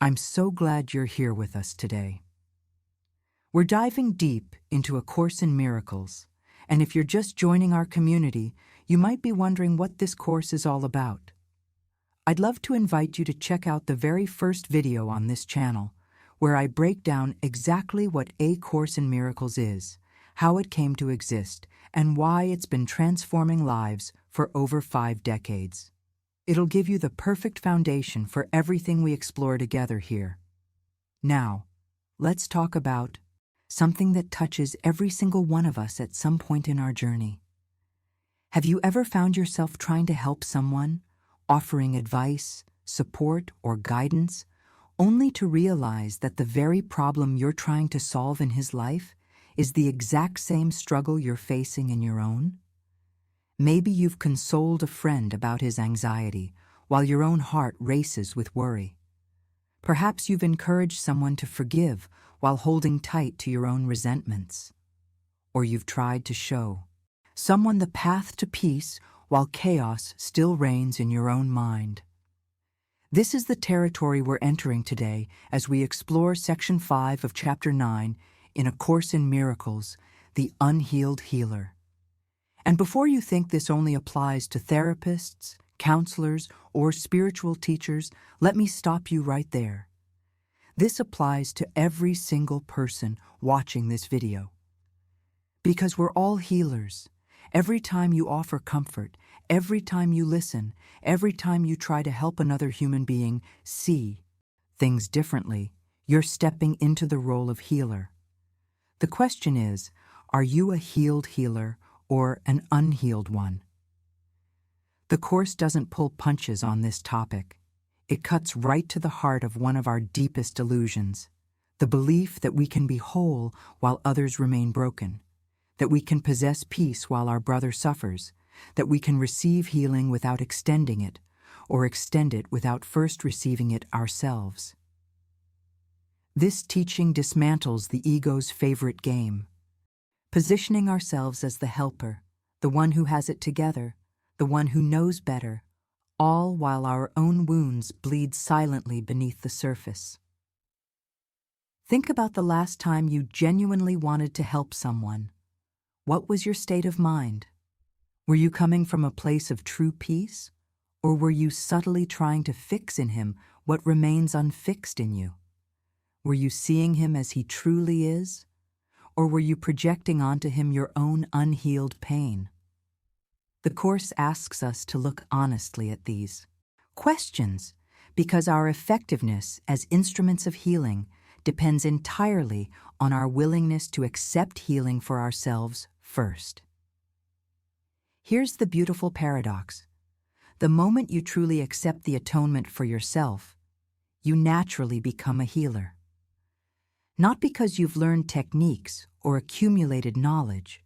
I'm so glad you're here with us today. We're diving deep into A Course in Miracles, and if you're just joining our community, you might be wondering what this course is all about. I'd love to invite you to check out the very first video on this channel, where I break down exactly what A Course in Miracles is, how it came to exist, and why it's been transforming lives for over 5 decades. It'll give you the perfect foundation for everything we explore together here. Now, let's talk about something that touches every single one of us at some point in our journey. Have you ever found yourself trying to help someone, offering advice, support, or guidance, only to realize that the very problem you're trying to solve in his life is the exact same struggle you're facing in your own? Maybe you've consoled a friend about his anxiety while your own heart races with worry. Perhaps you've encouraged someone to forgive while holding tight to your own resentments. Or you've tried to show someone the path to peace while chaos still reigns in your own mind. This is the territory we're entering today as we explore Section 5 of Chapter 9 in A Course in Miracles, the Unhealed Healer. And before you think this only applies to therapists, counselors, or spiritual teachers, let me stop you right there. This applies to every single person watching this video. Because we're all healers. Every time you offer comfort, every time you listen, every time you try to help another human being see things differently, you're stepping into the role of healer. The question is, are you a healed healer or an unhealed one? The Course doesn't pull punches on this topic. It cuts right to the heart of one of our deepest illusions, the belief that we can be whole while others remain broken, that we can possess peace while our brother suffers, that we can receive healing without extending it, or extend it without first receiving it ourselves. This teaching dismantles the ego's favorite game, positioning ourselves as the helper, the one who has it together, the one who knows better, all while our own wounds bleed silently beneath the surface. Think about the last time you genuinely wanted to help someone. What was your state of mind? Were you coming from a place of true peace, or were you subtly trying to fix in him what remains unfixed in you? Were you seeing him as he truly is, or were you projecting onto him your own unhealed pain? The Course asks us to look honestly at these questions because our effectiveness as instruments of healing depends entirely on our willingness to accept healing for ourselves first. Here's the beautiful paradox. The moment you truly accept the atonement for yourself, you naturally become a healer. Not because you've learned techniques or accumulated knowledge,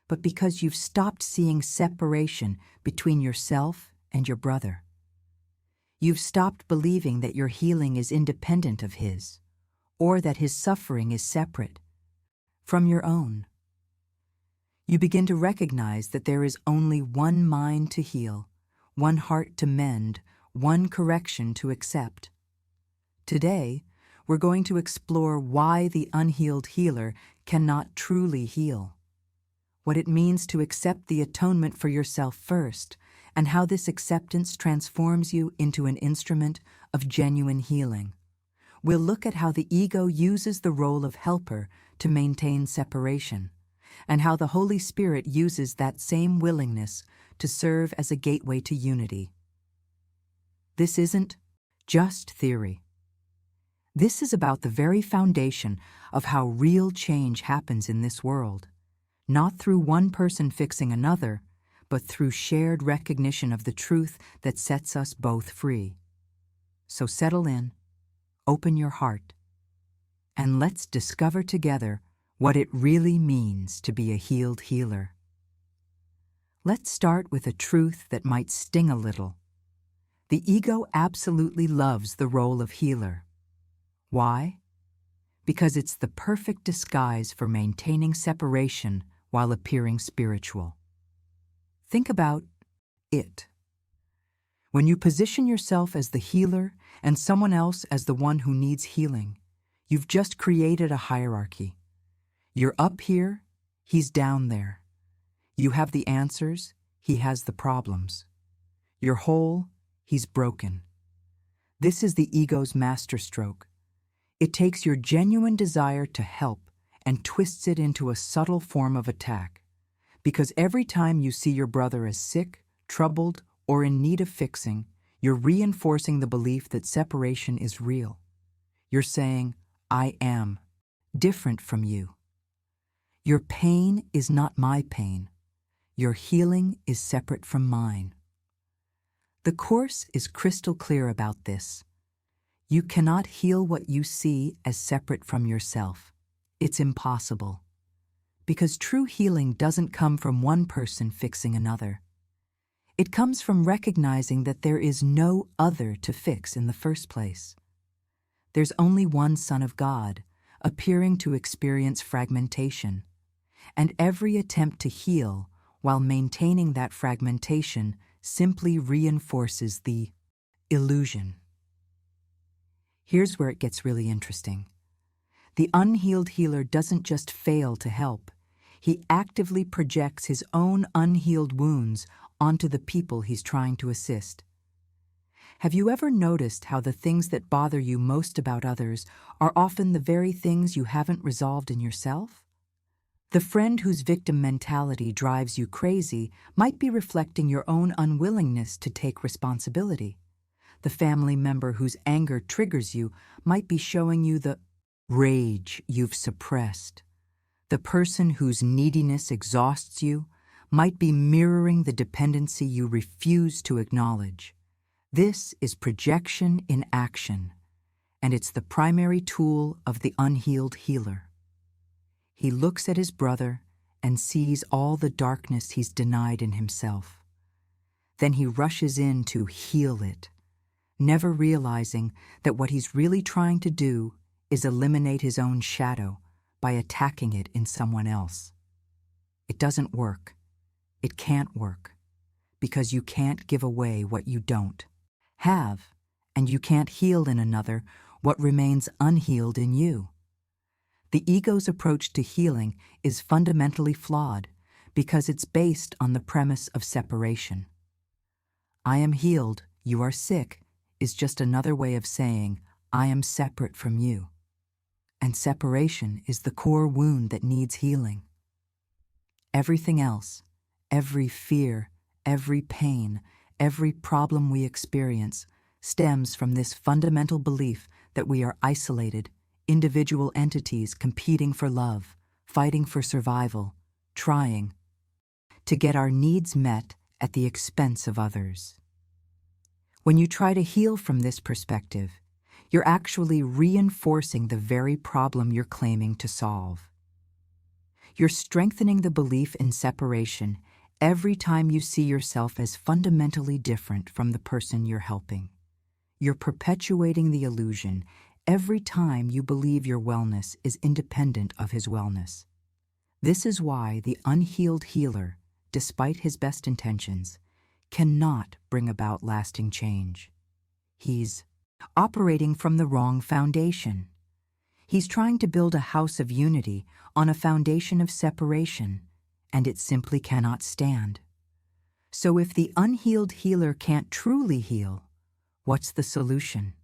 but because you've stopped seeing separation between yourself and your brother. You've stopped believing that your healing is independent of his, or that his suffering is separate from your own. You begin to recognize that there is only one mind to heal, one heart to mend, one correction to accept. Today, we're going to explore why the unhealed healer cannot truly heal, what it means to accept the atonement for yourself first, and how this acceptance transforms you into an instrument of genuine healing. We'll look at how the ego uses the role of helper to maintain separation, and how the Holy Spirit uses that same willingness to serve as a gateway to unity. This isn't just theory. This is about the very foundation of how real change happens in this world, not through one person fixing another, but through shared recognition of the truth that sets us both free. So settle in, open your heart, and let's discover together what it really means to be a healed healer. Let's start with a truth that might sting a little. The ego absolutely loves the role of healer. Why? Because it's the perfect disguise for maintaining separation while appearing spiritual. Think about it. When you position yourself as the healer and someone else as the one who needs healing, you've just created a hierarchy. You're up here, he's down there. You have the answers, he has the problems. You're whole, he's broken. This is the ego's masterstroke. It takes your genuine desire to help and twists it into a subtle form of attack. Because every time you see your brother as sick, troubled, or in need of fixing, you're reinforcing the belief that separation is real. You're saying, I am different from you. Your pain is not my pain. Your healing is separate from mine. The Course is crystal clear about this. You cannot heal what you see as separate from yourself. It's impossible. Because true healing doesn't come from one person fixing another. It comes from recognizing that there is no other to fix in the first place. There's only one Son of God, appearing to experience fragmentation, and every attempt to heal while maintaining that fragmentation simply reinforces the illusion. Here's where it gets really interesting. The unhealed healer doesn't just fail to help. He actively projects his own unhealed wounds onto the people he's trying to assist. Have you ever noticed how the things that bother you most about others are often the very things you haven't resolved in yourself? The friend whose victim mentality drives you crazy might be reflecting your own unwillingness to take responsibility. The family member whose anger triggers you might be showing you the rage you've suppressed. The person whose neediness exhausts you might be mirroring the dependency you refuse to acknowledge. This is projection in action, and it's the primary tool of the unhealed healer. He looks at his brother and sees all the darkness he's denied in himself. Then he rushes in to heal it, never realizing that what he's really trying to do is eliminate his own shadow by attacking it in someone else. It doesn't work. It can't work, because you can't give away what you don't have, and you can't heal in another what remains unhealed in you. The ego's approach to healing is fundamentally flawed because it's based on the premise of separation. I am healed, you are sick, is just another way of saying, I am separate from you. And separation is the core wound that needs healing. Everything else, every fear, every pain, every problem we experience stems from this fundamental belief that we are isolated, individual entities competing for love, fighting for survival, trying to get our needs met at the expense of others. When you try to heal from this perspective, you're actually reinforcing the very problem you're claiming to solve. You're strengthening the belief in separation every time you see yourself as fundamentally different from the person you're helping. You're perpetuating the illusion every time you believe your wellness is independent of his wellness. This is why the unhealed healer, despite his best intentions, cannot bring about lasting change. He's operating from the wrong foundation. He's trying to build a house of unity on a foundation of separation, and it simply cannot stand. So if the unhealed healer can't truly heal, what's the solution?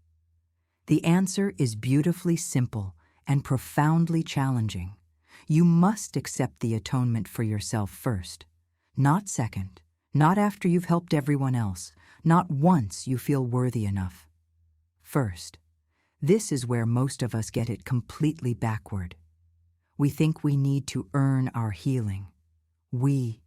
The answer is beautifully simple and profoundly challenging. You must accept the atonement for yourself first, not second, not after you've helped everyone else, not once you feel worthy enough. First, this is where most of us get it completely backward. We think we need to earn our healing. We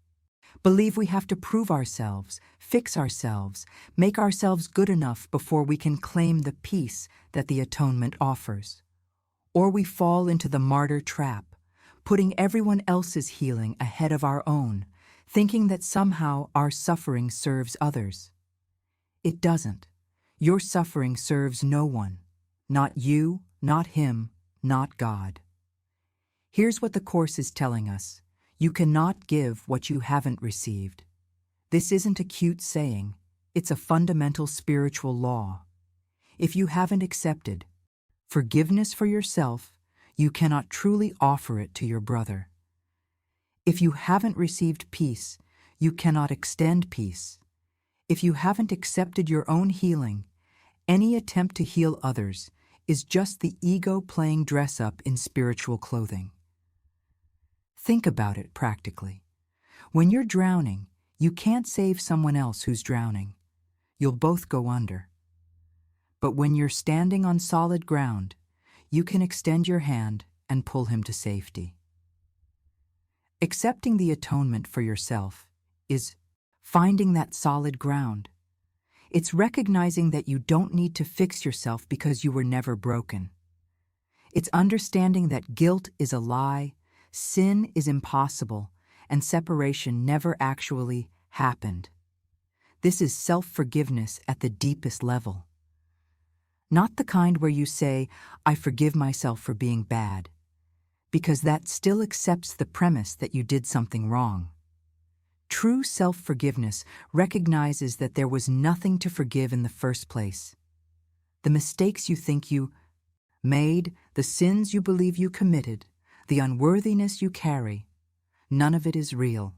believe we have to prove ourselves, fix ourselves, make ourselves good enough before we can claim the peace that the atonement offers. Or we fall into the martyr trap, putting everyone else's healing ahead of our own, thinking that somehow our suffering serves others. It doesn't. Your suffering serves no one. Not you, not him, not God. Here's what the Course is telling us. You cannot give what you haven't received. This isn't a cute saying. It's a fundamental spiritual law. If you haven't accepted forgiveness for yourself, you cannot truly offer it to your brother. If you haven't received peace, you cannot extend peace. If you haven't accepted your own healing, any attempt to heal others is just the ego playing dress-up in spiritual clothing. Think about it practically. When you're drowning, you can't save someone else who's drowning. You'll both go under. But when you're standing on solid ground, you can extend your hand and pull him to safety. Accepting the atonement for yourself is finding that solid ground. It's recognizing that you don't need to fix yourself because you were never broken. It's understanding that guilt is a lie, sin is impossible, and separation never actually happened. This is self-forgiveness at the deepest level. Not the kind where you say, "I forgive myself for being bad," because that still accepts the premise that you did something wrong. True self-forgiveness recognizes that there was nothing to forgive in the first place. The mistakes you think you made, the sins you believe you committed, the unworthiness you carry, none of it is real.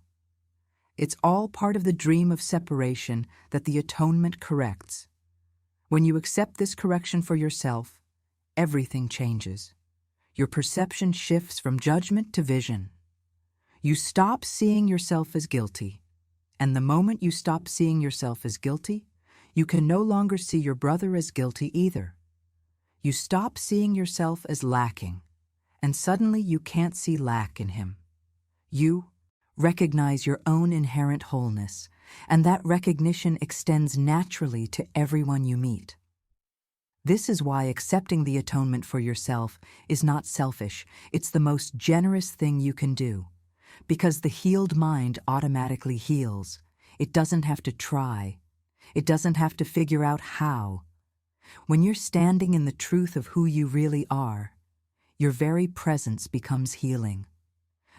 It's all part of the dream of separation that the atonement corrects. When you accept this correction for yourself, everything changes. Your perception shifts from judgment to vision. You stop seeing yourself as guilty, and the moment you stop seeing yourself as guilty, you can no longer see your brother as guilty either. You stop seeing yourself as lacking, and suddenly you can't see lack in him. You recognize your own inherent wholeness, and that recognition extends naturally to everyone you meet. This is why accepting the atonement for yourself is not selfish. It's the most generous thing you can do. Because the healed mind automatically heals. It doesn't have to try. It doesn't have to figure out how. When you're standing in the truth of who you really are, your very presence becomes healing.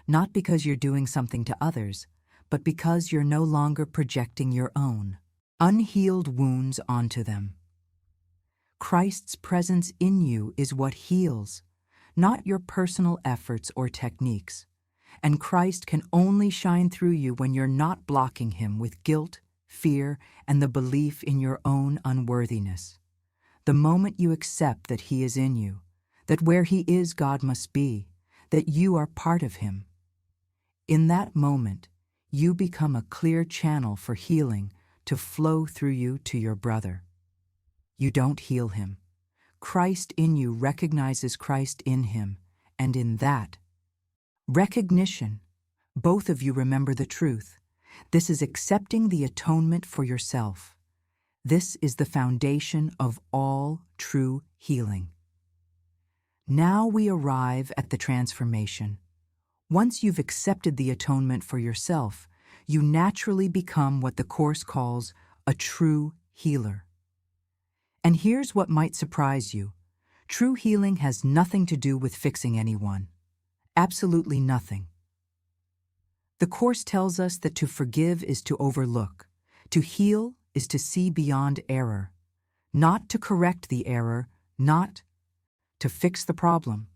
Not because you're doing something to others, but because you're no longer projecting your own unhealed wounds onto them. Christ's presence in you is what heals, not your personal efforts or techniques. And Christ can only shine through you when you're not blocking him with guilt, fear, and the belief in your own unworthiness. The moment you accept that he is in you, that where he is God must be, that you are part of him, in that moment, you become a clear channel for healing to flow through you to your brother. You don't heal him. Christ in you recognizes Christ in him, and in that recognition, both of you remember the truth. This is accepting the atonement for yourself. This is the foundation of all true healing. Now we arrive at the transformation. Once you've accepted the atonement for yourself, you naturally become what the Course calls a true healer. And here's what might surprise you. True healing has nothing to do with fixing anyone. Absolutely nothing. The Course tells us that to forgive is to overlook. To heal is to see beyond error. Not to correct the error, not to fix the problem,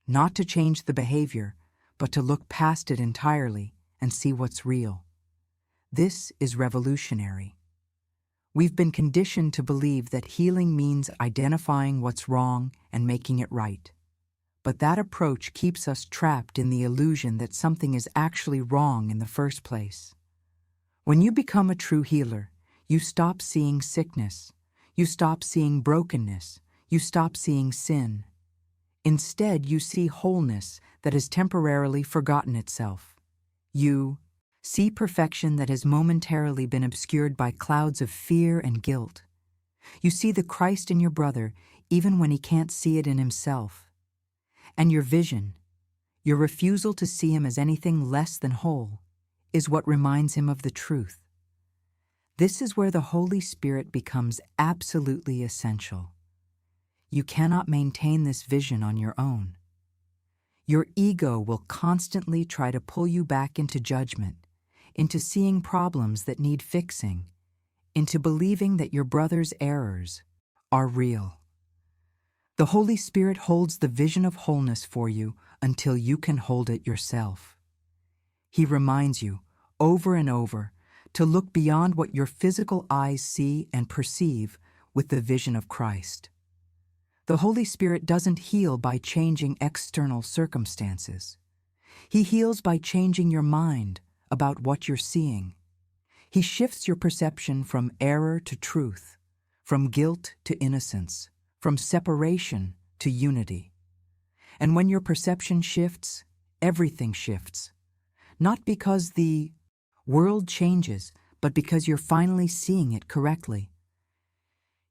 not to change the behavior, but to look past it entirely and see what's real. This is revolutionary. We've been conditioned to believe that healing means identifying what's wrong and making it right. But that approach keeps us trapped in the illusion that something is actually wrong in the first place. When you become a true healer, you stop seeing sickness, you stop seeing brokenness, you stop seeing sin. Instead, you see wholeness that has temporarily forgotten itself. You see perfection that has momentarily been obscured by clouds of fear and guilt. You see the Christ in your brother even when he can't see it in himself. And your vision, your refusal to see him as anything less than whole, is what reminds him of the truth. This is where the Holy Spirit becomes absolutely essential. You cannot maintain this vision on your own. Your ego will constantly try to pull you back into judgment, into seeing problems that need fixing, into believing that your brother's errors are real. The Holy Spirit holds the vision of wholeness for you until you can hold it yourself. He reminds you, over and over, to look beyond what your physical eyes see and perceive with the vision of Christ. The Holy Spirit doesn't heal by changing external circumstances. He heals by changing your mind about what you're seeing. He shifts your perception from error to truth, from guilt to innocence, from separation to unity. And when your perception shifts, everything shifts. Not because the world changes, but because you're finally seeing it correctly.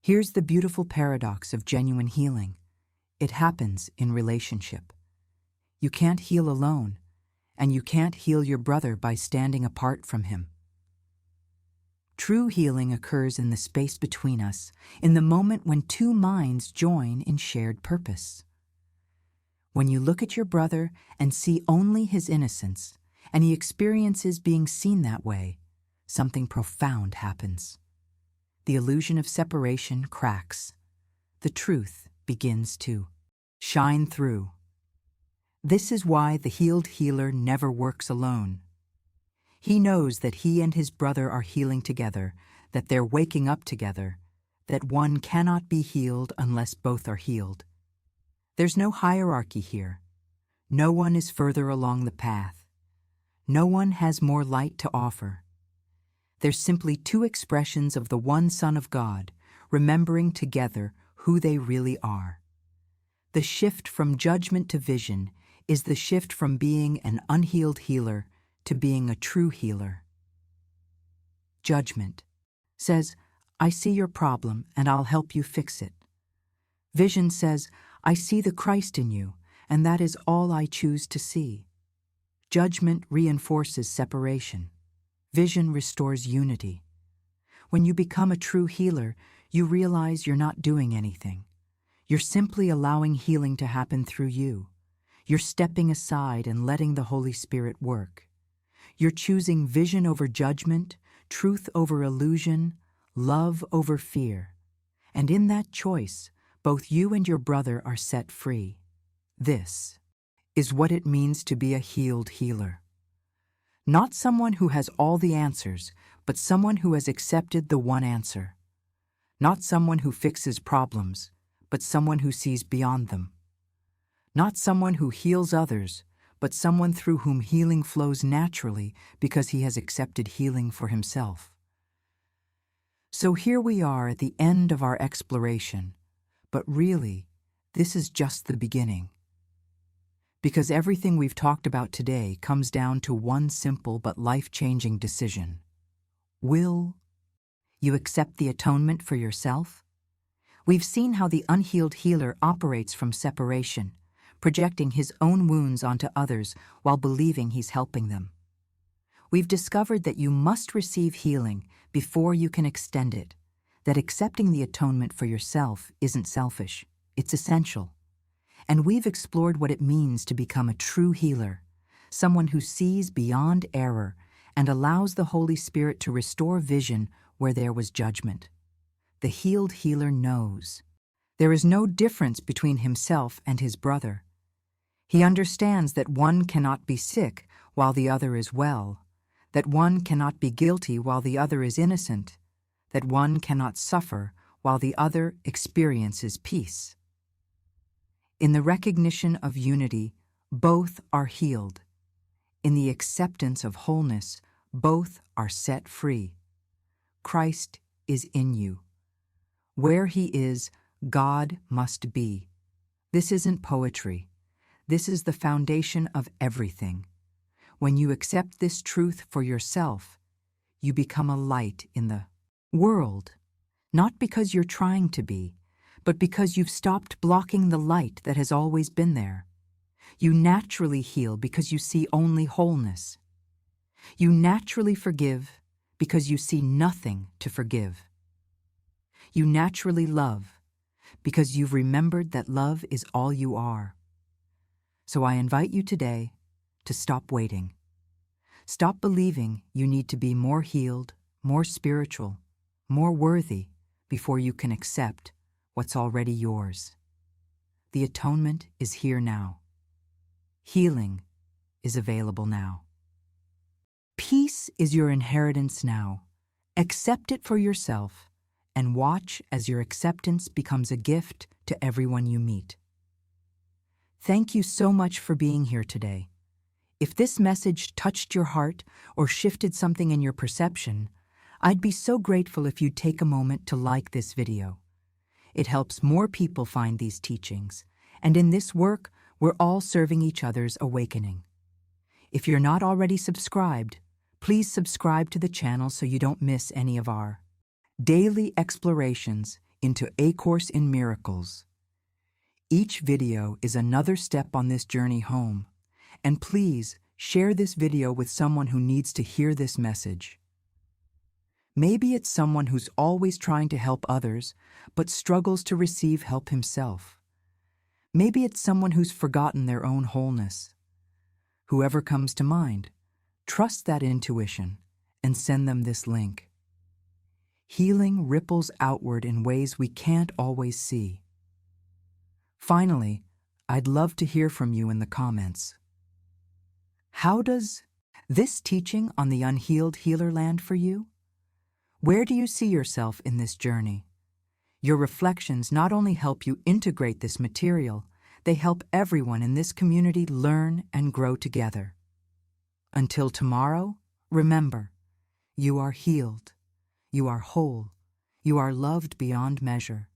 Here's the beautiful paradox of genuine healing. It happens in relationship. You can't heal alone, and you can't heal your brother by standing apart from him. True healing occurs in the space between us, in the moment when two minds join in shared purpose. When you look at your brother and see only his innocence, and he experiences being seen that way, something profound happens. The illusion of separation cracks. The truth begins to shine through. This is why the healed healer never works alone. He knows that he and his brother are healing together, that they're waking up together, that one cannot be healed unless both are healed. There's no hierarchy here. No one is further along the path. No one has more light to offer. There's simply two expressions of the one Son of God, remembering together who they really are. The shift from judgment to vision is the shift from being an unhealed healer to being a true healer. Judgment says, I see your problem and I'll help you fix it. Vision says, I see the Christ in you, and that is all I choose to see. Judgment reinforces separation. Vision restores unity. When you become a true healer, you realize you're not doing anything. You're simply allowing healing to happen through you. You're stepping aside and letting the Holy Spirit work. You're choosing vision over judgment, truth over illusion, love over fear. And in that choice, both you and your brother are set free. This is what it means to be a healed healer. Not someone who has all the answers, but someone who has accepted the one answer. Not someone who fixes problems, but someone who sees beyond them. Not someone who heals others, but someone through whom healing flows naturally because he has accepted healing for himself. So here we are at the end of our exploration, but really, this is just the beginning. Because everything we've talked about today comes down to one simple but life-changing decision. Will you accept the atonement for yourself? We've seen how the unhealed healer operates from separation, projecting his own wounds onto others while believing he's helping them. We've discovered that you must receive healing before you can extend it, that accepting the atonement for yourself isn't selfish, it's essential. And we've explored what it means to become a true healer, someone who sees beyond error and allows the Holy Spirit to restore vision where there was judgment. The healed healer knows there is no difference between himself and his brother. He understands that one cannot be sick while the other is well, that one cannot be guilty while the other is innocent, that one cannot suffer while the other experiences peace. In the recognition of unity, both are healed. In the acceptance of wholeness, both are set free. Christ is in you. Where he is, God must be. This isn't poetry. This is the foundation of everything. When you accept this truth for yourself, you become a light in the world, not because you're trying to be, but because you've stopped blocking the light that has always been there. You naturally heal because you see only wholeness. You naturally forgive because you see nothing to forgive. You naturally love because you've remembered that love is all you are. So I invite you today to stop waiting. Stop believing you need to be more healed, more spiritual, more worthy, before you can accept what's already yours. The atonement is here now. Healing is available now. Peace is your inheritance now. Accept it for yourself and watch as your acceptance becomes a gift to everyone you meet. Thank you so much for being here today. If this message touched your heart or shifted something in your perception, I'd be so grateful if you'd take a moment to like this video. It helps more people find these teachings, and in this work, we're all serving each other's awakening. If you're not already subscribed, please subscribe to the channel so you don't miss any of our daily explorations into A Course in Miracles. Each video is another step on this journey home, and please share this video with someone who needs to hear this message. Maybe it's someone who's always trying to help others, but struggles to receive help himself. Maybe it's someone who's forgotten their own wholeness. Whoever comes to mind, trust that intuition and send them this link. Healing ripples outward in ways we can't always see. Finally, I'd love to hear from you in the comments. How does this teaching on the Unhealed Healer land for you? Where do you see yourself in this journey? Your reflections not only help you integrate this material, they help everyone in this community learn and grow together. Until tomorrow, remember, you are healed, you are whole, you are loved beyond measure.